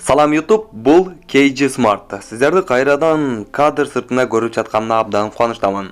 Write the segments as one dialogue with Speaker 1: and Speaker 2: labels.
Speaker 1: Салам YouTube, бул KG Smart. Сиздерди кайрадан кадр сыртында көрүп жатканыма абдан кубанычтамын.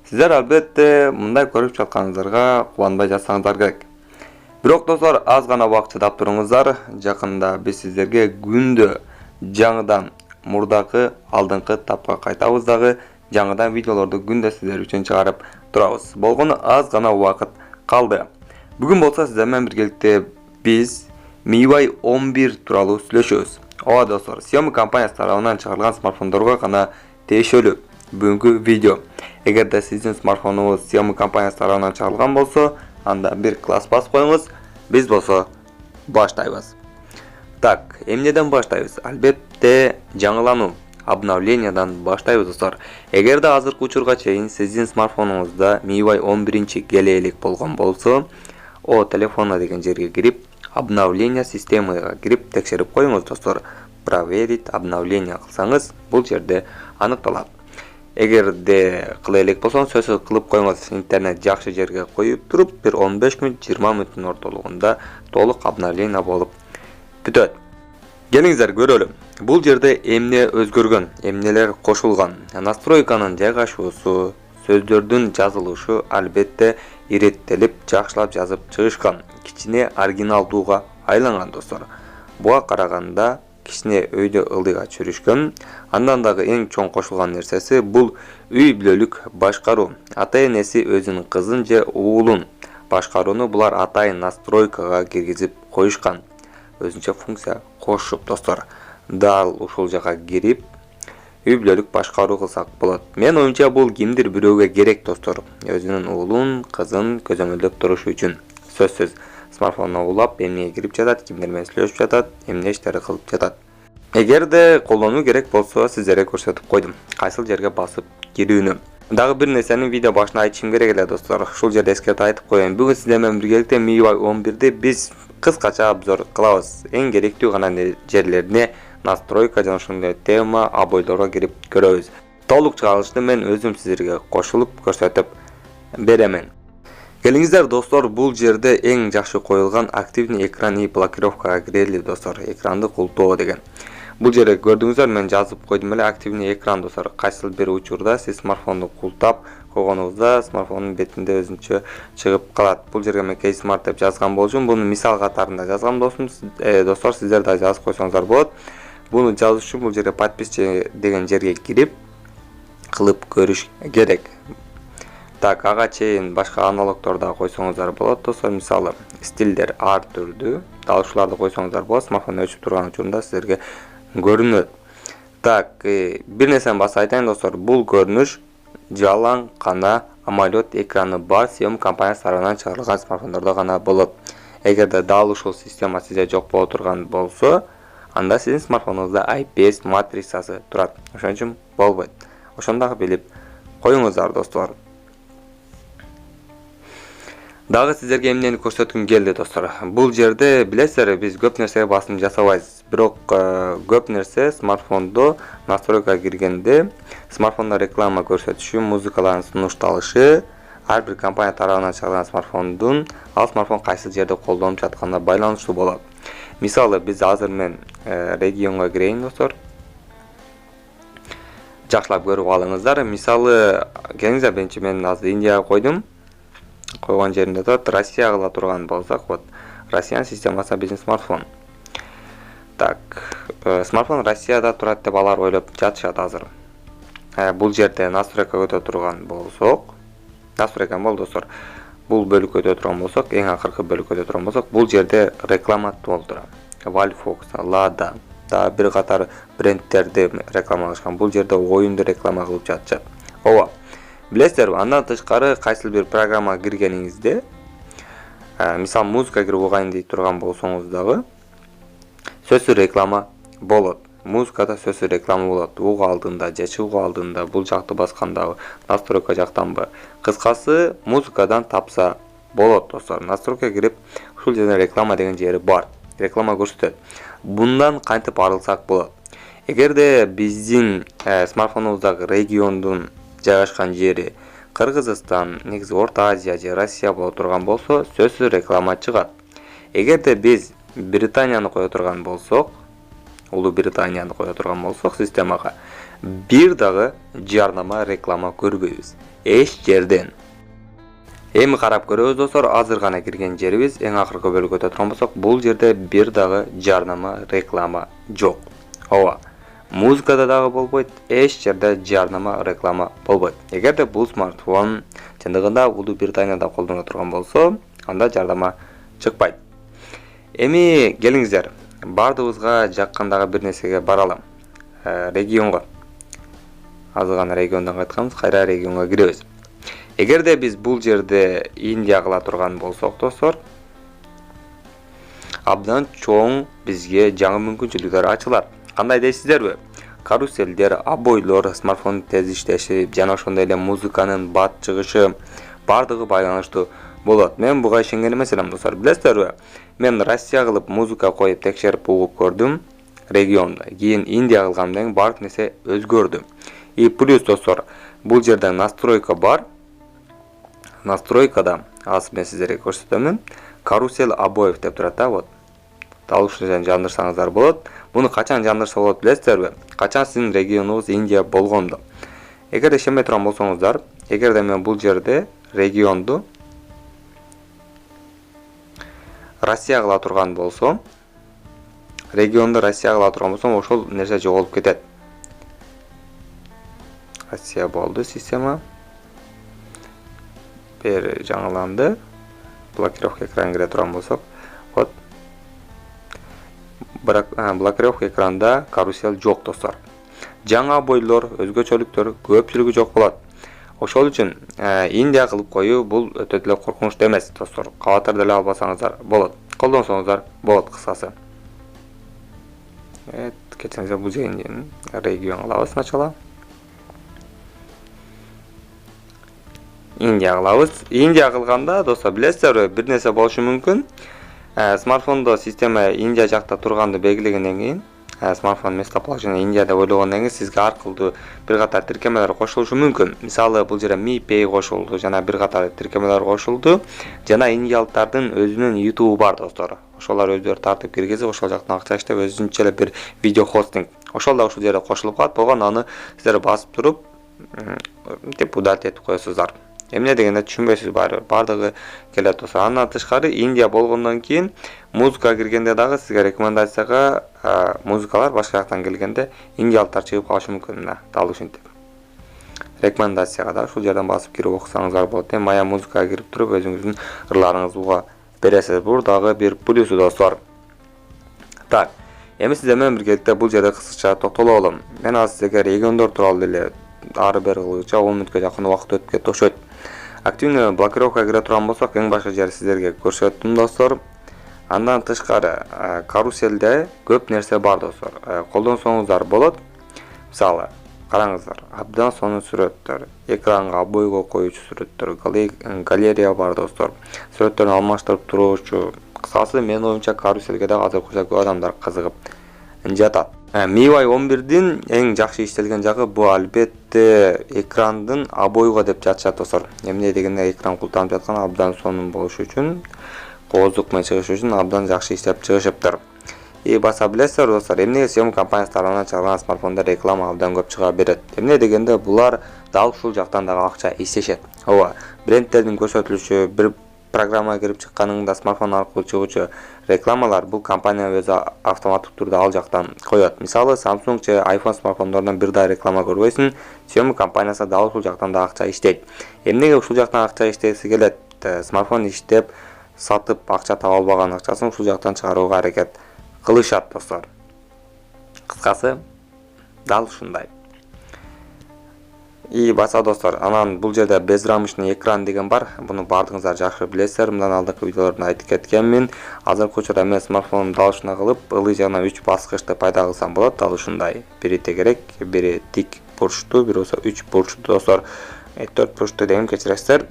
Speaker 1: Сиздер албетте мындай көрүп жатканыңыздарга кубанбай жатсаңыздар керек. Бирок достор, аз гана убакыт чыдап туруңуздар. Жакында биз сиздерге күндө жаңыдан мурдакы алдыңкы тапка кайтабыз дагы жаңыдан видеолорду күндө сиздер үчүн чыгарып турабыз. Болгону аз гана убакыт калды. Бүгүн болсо сиздер менен биргеликте биз MIUI 11 тууралуу сүйлөшөбүз. Ооба достор, Xiaomi компаниясы тарабынан чыгарылган смартфондорго гана тиешелүү бүгүнкү видео. Эгерде сиздин смартфонуңуз Xiaomi компаниясы тарабынан чыгарылган болсо, анда бир класс басып коюңуз. Биз болсо баштайбыз. Так, эмнеден баштайбыз? Албетте жаңылануу, обновлениядан баштайбыз достор. Эгерде азыркы учурга чейин сиздин смартфонуңузда MIUI 11 келе элек болгон болсо, о телефона деген жерге кирип, обновление системага кирип текшерип коюңуз достор. Проверить обновление кылсаңыз, бул жерде аныкталат. Эгерде кыла элек болсоңуз, сөзсүз кылып коюңуз. Интернет жакшы жерге коюп туруп, бир 15 мүнөт, 20 мүнөттүн ортолугунда толук обновление болуп бүтөт. Келиңиздер көрөлү. Бул жерде эмне өзгөргөн, эмнелер кошулган. Настройканын жайгашуусу, сөздөрдүн жазылышы албетте иреттелип, жакшылап жазып чыгышкан. Кичине оригиналдууга айланган достор. Буга караганда кичине өйдө ылдыйга чүрүшкөн. Андан дагы эң чоң кошулган нерсеси бул үй бүлөлүк башкаруу. Ата-энеси өзүнүн кызын же уулун башкарууну булар атайын настройкага киргизип коюшкан. Өзүнчө функция кошуп достор. Дал ушул жака кирип, үй бүлөлүк башкаруу кылсак болот. Мен оюмча бул кимдир бирөөгө керек достор. Өзүнүн уулун, кызын көзөмөлдөп турушу үчүн. Сөзсүз смартфонуна улап, эмнеге кирип жатат, кимдер менен сүйлөшүп жатат, эмне иштери кылып жатат. Эгерде колдонуу керек болсо, сиздерге көрсөтүп койдум. Кайсыл жерге басып кирүүнү. Дагы бир нерсени видео башында айтышым керек эле достор. Ушул жерде эскертип айтып коеюн. Бүгүн сиздер менен биргеликте MIUI 11'ди биз кыскача обзор кылабыз. Эң керектүү гана жерлерине настройка жана ошондой тема, обойлорго кирип көрөбүз. Толук чыгарылышты мен өзүм сиздерге кошулуп көрсөтүп беремен. Келиңиздер достор, бул жерде эң жакшы коюлган активный экран и блокировкага кирели достор. Экранды култоо деген. Бул жерде көрдүңүздөр, мен жазып койдум эле активный экран достор. Кайсыл бир учурда сиз смартфонду култап койгонуңузда смартфондун бетинде өзүнчө чыгып калат. Бул жерге мен KG Smart деп жазган болчумун. Буну мисал катарында жазган достор, сиздер да жазып койсоңуздар болот. Буну жазыш үчүн бул жерге подписчи деген жерге кирип кылып көрүш керек. Так, ага чейин башка аналогдорду койсоңуздар болот достор. Мисалы, стилдер ар түрдүү. Дал ушуларды койсоңуздар болот. Смартфон өчүп турган учурунда сиздерге көрүнөт. Так, бир нерсени басып айтайын достор. Бул көрүнүш жалаң гана AMOLED экраны бар Xiaomi компаниясы тарабынан чыгарылган смартфондордо гана болот. Эгерде дал ушул система сизде жок боло турган болсо, анда сиздин смартфонуңузда IPS матрицасы турат. Ошон үчүн болбойт. Ошону дагы билип коюңуздар достор. Дагы сиздерге эмнени көрсөткүм келди достор. Бул жерде билесиздер, биз көп нерсеге басым жасабайбыз. Бирок көп нерсе смартфондо настройкага киргенде смартфондо реклама көрсөтүшү, музыкалардын сунушталышы, ар бир компания тарабынан чыгарылган смартфондун ал смартфон кайсы жерде колдонуп жатканына байланыштуу болот. Мисалы, биз азыр мен регионго кирейин достор. Жакшылап көрүп алыңыздар. Мисалы, келиңиздер, биринчи мен азыр Индияга койдум. Койгон жеринде турат, Россия кыла турган болсак, вот Россиянын системасында биздин смартфон. Так, смартфон Россияда турат деп алар ойлоп жатышат азыр. Бул жерде настройка өтө турган болсок, настройка бол достор. Бул бөлүккө өтө турган болсок, эң акыркы бөлүккө өтө турган болсок, бул жерде реклама толтура. Valfox, Lada, да бир катар брендтерди рекламалашкан. Бул жерде оюнду реклама кылып жатышат. Ооба. Билесиздер, андан тышкары кайсыл бир программага киргениңизде, мисал музыка кирип угайын дей турган болсоңуз дагы, сөзсүз реклама болот. Музыкада сөзсүз реклама болот. Угуу алдында же чыгуу алдында, бул жакты басканда, настройка жактанбы. Кыскасы, музыкадан тапса болот достор. Настройка кирип, ушул жерде реклама деген жери бар. Реклама көрсөтөт. Bundan кантип арылсак болот? Эгерде биздин смартфонубуздагы региондун жайгашкан жери Кыргызстан, негизи Орто Азия же Россия боло турган болсо, сөзсүз реклама чыгат. Эгерде биз Британияны кое турган болсок, Улуу Британияны кое турган болсок системага бир дагы жарнама, реклама көрбөйбүз. Эч жерден. Эми карап көрөбүз достор, азыр гана кирген жерибиз, эң акыркы бөлүккө өтө турган болсок, бул жерде бир дагы жарнама, реклама жок. Ооба. Музыкада дагы болбойт, эч жерде жарнама, реклама болбойт. Эгерде бул смартфон чындыгында Улуу Британияда колдоно турган болсо, анда жарнама чыкпайт. Эми келиңиздер, бардыгыбызга жаккандагы бир нерсеге баралы. Регионго. Азыр гана региондон кайтканбыз, кайра регионго киребиз. Эгерде биз бул жерде Индия кыла турган болсок, достор, абдан чоң бизге жаңы мүмкүнчүлүктөр ачылат. Кандай дейсиздерби? Каруселдер, обойлор, смартфондун тез иштеши жана ошондой эле музыканын бат чыгышы бардыгы байланыштуу болот. Мен буга ишенген эмес элем, достор. Билесиздерби? Мен Россия кылып музыка коюп текшерип угуп көрдүм региондо. Кийин Индия кылгандан кийин баардык нерсе өзгөрдү. И плюс, достор, бул жерде настройка бар. Настройкада, азыр мен сиздерге көрсөтөмүн. Карусел обоев деп турат да, вот. Дал ушуну жандырсаңыздар болот. Буну качан жандырса болот билесиздерби? Качан сиздин регионуңуз Индия болгондо. Эгерде ишенбей турган болсоңуздар, эгерде мен бул жерде регионду Россия кыла турган болсом, регионду Россия кыла турган болсом, ошол нерсе жоголуп кетет. Россия болду система. Бери жаңыланды. Блокировка экран кире турган болсок, вот. Блокировка экранда карусел жок, достор. Жаңа бойлор, өзгөчөлүктөр көпчүлүгү жок болот. Ошол үчүн Индия кылып коюу бул өтө эле коркунучтуу эмес, достор. Кабатыр деле албасаңыздар болот. Колдонсоңуздар болот кыскасы. Кетсеңиздер бул жерден регион алабыз начала. Индия кылабыз. Индия кылганда, достор, билесиздерби, бир нерсе болушу мүмкүн. Смартфондо система Индия жакта турганды белгилегенден кийин, смартфон местоположение Индия деп ойлогондон кийин сизге ар кылдуу бир катар тиркемелер кошулушу мүмкүн. Мисалы, бул жерде Mi Pay кошулду, жана бир катар тиркемелер кошулду, жана индиялыктардын өзүнүн YouTube бар, достор. Ошолар өздөрү тартып киргизип, ошол жактан акча иштеп, өзүнчө эле бир видео хостинг. Ошол да ушул жерде кошулуп калат. Болгон аны сиздер басып туруп, деп удалить этип коесуздар. Эмне дегенде түшүнбөйсүз бардыгы келет, достор. Андан тышкары Индия болгондон кийин музыка киргенде дагы сизге рекомендацияга музыкалар башка жактан келгенде индиялыктар чыгып калышы мүмкүн, мына, дал ушинтип. Рекомендацияга да ушул жерден басып кирип окусаңыздар болот. Мая музыкага кирип туруп өзүңүздүн ырларыңызды уга бересиз. Бул дагы бир плюсу, достор. Так, эми сиздер менен биргеликте бул жерде кыскача токтололом. Мен азыр сизге региондор тууралуу деле ары бери кылгыча 10 мүнөткө жакын убакыт өтүп кетти окшойт. Активный блокировка кире турган болсок, эң башкы жер сиздерге көрсөттүм, достор. Андан тышкары каруселде көп нерсе бар, достор. Колдонсоңуздар болот. Мисалы, караңыздар, абдан сонун сүрөттөр, экранга обойго коюучу сүрөттөр, галерея бар, достор. Сүрөттөрүн алмаштырып туруучу. Кысасы, менин оюмча каруселге да азыркыча көп адамдар кызыгып жатат. MIUI 11-дин эң жакшы иштелген жагы бул албетте экрандын обойго деп жатышат, достор. Эмне дегенде экран култанып жаткан абдан сонун болушу үчүн, кооздук менен чыгышы үчүн абдан жакшы иштеп чыгышыптыр. Баса билесиздер, достор, эмнеге Xiaomi компаниясы тарабынан чыгарган смартфондо реклама абдан көп чыга берет. Эмне дегенде булар дал ушул жактан дагы акча иштешет. Ооба, брендтердин көрсөтүлүшү, бир программа кирип чыкканыңда смартфон аркылуу чыгуучу рекламалар бул компания өзү автоматтык түрдө ал жактан коет. Мисалы, Samsung же iPhone смартфондорунан бир да реклама көрбөйсүң, Xiaomi компаниясы дал ушул жактан да акча иштейт. Эмнеге ушул жактан акча иштегиси келет? Смартфон иштеп, сатып акча таба албаган акчасын ушул жактан чыгарууга аракет кылышат, достор. Кыскасы, дал ушундай. Баса, достор, анан бул жерде безрамочный экран деген бар. Буну бардыгыңыздар жакшы билесиздер. Мындан алдыңкы видеолордо айтып кеткенмин. Азыркы учурда мен смартфонум дал ушуна кылып, ылый жагынан 3 баскычты пайда кылсам болот. Дал ушундай. Бири тегерек, бири тик бурчтуу, бири болсо 3 бурчтуу, достор. 4 бурчтуу дегем, кечиресиздер.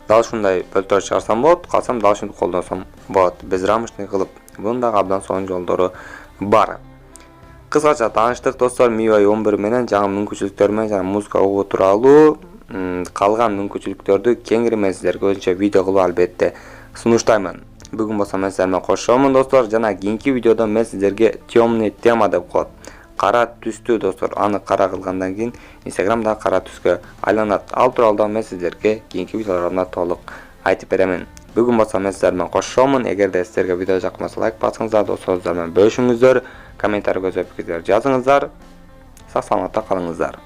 Speaker 1: Дал ушундай бөлтөр чыгарсам болот. Калсам дал ушинтип колдонсом болот. Безрамочный кылып. Бунун дагы абдан сонун жолдору бар. Кыскача тааныштык, достор, MIUI 11 менен жаңы мүмкүнчүлүктөр менен жана музыка угуу тууралуу калган мүмкүнчүлүктөрдү кеңири мен сиздерге өзүнчө видео кылып албетте сунуштаймын. Бүгүн болсо мен сиздер менен кошомун достор. Жана кийинки видеодо мен сиздерге темный тема деп коет. Кара түстүү достор. Аны кара кылгандан кийин Instagramда кара түскө айланат. Ал тууралуу да мен сиздерге кийинки видеолорумда толук айтып беремин. Бүгүн болсо мен сиздер менен кошомун. Эгерде сиздерге видео жаккан болсо лайк басыңыздар, досторыңуздар менен бөлүшүңүздөр, комментарий көзөп пикирлер жазыңыздар. Сак саламатта калыңыздар.